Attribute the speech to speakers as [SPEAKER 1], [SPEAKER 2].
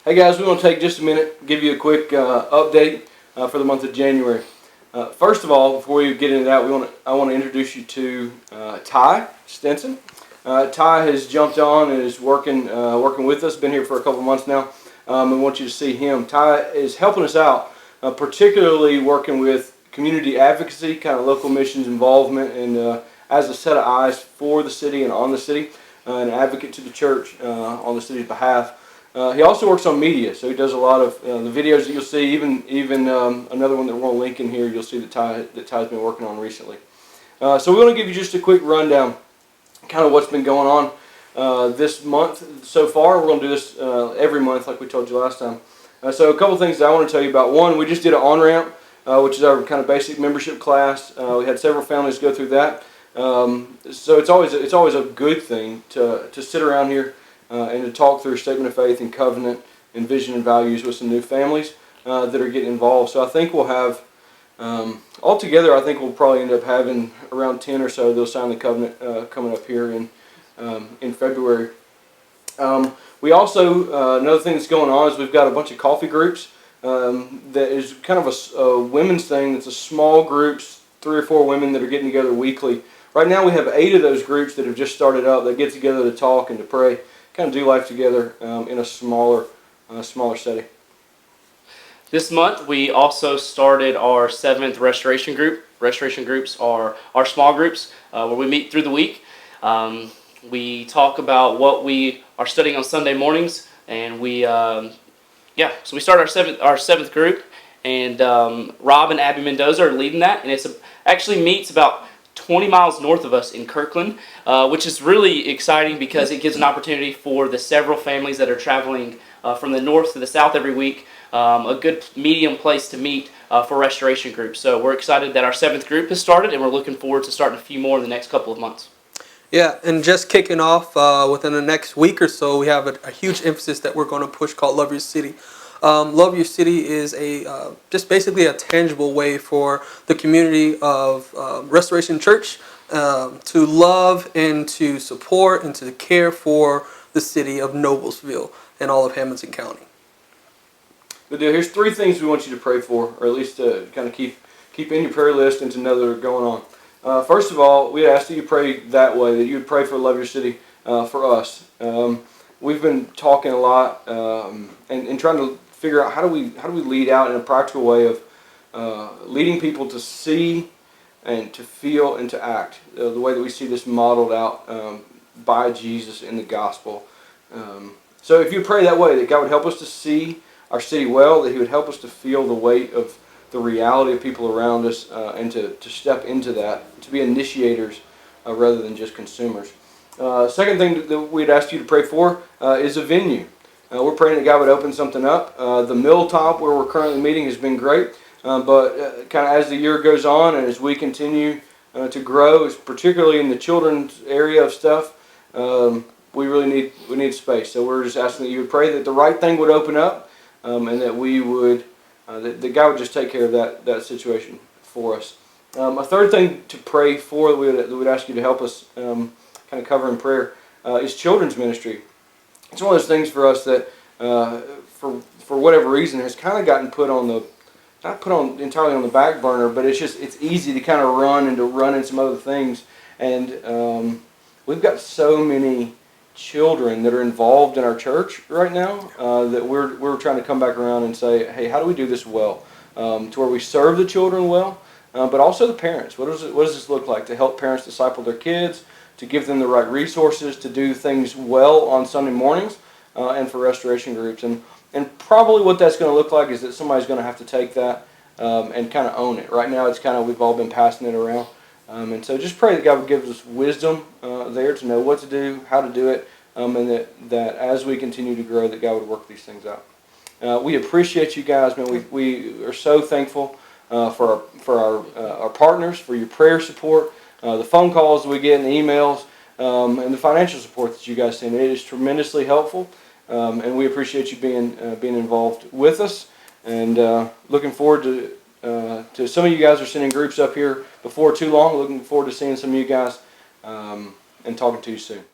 [SPEAKER 1] Hey guys, we want to take just a minute, give you a quick update for the month of January. First of all, before we get into that, I want to introduce you to Ty Stinson. Ty has jumped on and is working with us. Been here for a couple months now. I want you to see him. Ty is helping us out, particularly working with community advocacy, kind of local missions involvement, and as a set of eyes for the city and on the city, an advocate to the church on the city's behalf. He also works on media, so he does a lot of the videos that you'll see. Even another one that we'll link in here, you'll see that Ty's been working on recently. So we want to give you just a quick rundown, kind of what's been going on this month so far. We're going to do this every month, like we told you last time. So a couple things that I want to tell you about. One, we just did an on-ramp, which is our kind of basic membership class. We had several families go through that. So it's always a good thing to sit around here and to talk through statement of faith and covenant and vision and values with some new families that are getting involved. So I think we'll have, altogether, I think we'll probably end up having around 10 or so that'll sign the covenant coming up here in February. We also, another thing that's going on is we've got a bunch of coffee groups that is kind of a women's thing. It's a small groups, 3 or 4 women that are getting together weekly. Right now we have 8 of those groups that have just started up that get together to talk and to pray, kind of do life together in a smaller setting.
[SPEAKER 2] This month we also started our 7th restoration group. Restoration groups are our small groups where we meet through the week. We talk about what we are studying on Sunday mornings, and so we started our seventh group, and Rob and Abby Mendoza are leading that, and it actually meets about 20 miles north of us in Kirkland, which is really exciting because it gives an opportunity for the several families that are traveling from the north to the south every week, a good medium place to meet for restoration groups. So we're excited that our 7th group has started, and we're looking forward to starting a few more in the next couple of months.
[SPEAKER 3] Yeah, and just kicking off within the next week or so, we have a huge emphasis that we're going to push called Luggage City. Luggage City is just basically a tangible way for the community of Restoration Church to love and to support and to care for the city of Noblesville and all of Hamilton County.
[SPEAKER 1] But here's 3 things we want you to pray for, or at least to kind of keep in your prayer list and to know that are going on. First of all, we ask that you pray that way, that you would pray for Love Your City for us. We've been talking a lot and trying to figure out how do we lead out in a practical way of leading people to see and to feel and to act the way that we see this modeled out by Jesus in the gospel. So if you pray that way, that God would help us to see our city well, that He would help us to feel the weight of the reality of people around us and to step into that, to be initiators rather than just consumers. Second thing that we'd ask you to pray for is a venue. We're praying that God would open something up. The Milltop where we're currently meeting has been great, but kind of as the year goes on and as we continue to grow, particularly in the children's area of stuff, we really need space. So we're just asking that you would pray that the right thing would open up and that we would that God would just take care of that situation for us. A third thing to pray for that we'd ask you to help us kind of cover in prayer is children's ministry. It's one of those things for us that for whatever reason has kind of gotten not put on entirely on the back burner, but it's easy to kind of run in some other things, and we've got so many children that are involved in our church right now that we're trying to come back around and say, hey, how do we do this well, to where we serve the children well, but also the parents. What does this look like to help parents disciple their kids, to give them the right resources to do things well on Sunday mornings, and for restoration groups, and probably what that's going to look like is that somebody's going to have to take that and kind of own it. Right now it's kind of, we've all been passing it around. And so just pray that God would give us wisdom there to know what to do, how to do it, and that as we continue to grow, that God would work these things out. We appreciate you guys, man. We are so thankful for our partners, for your prayer support, the phone calls that we get and the emails, and the financial support that you guys send. It is tremendously helpful, and we appreciate you being involved with us, and looking forward to some of you guys are sending groups up here before too long. Looking forward to seeing some of you guys and talking to you soon.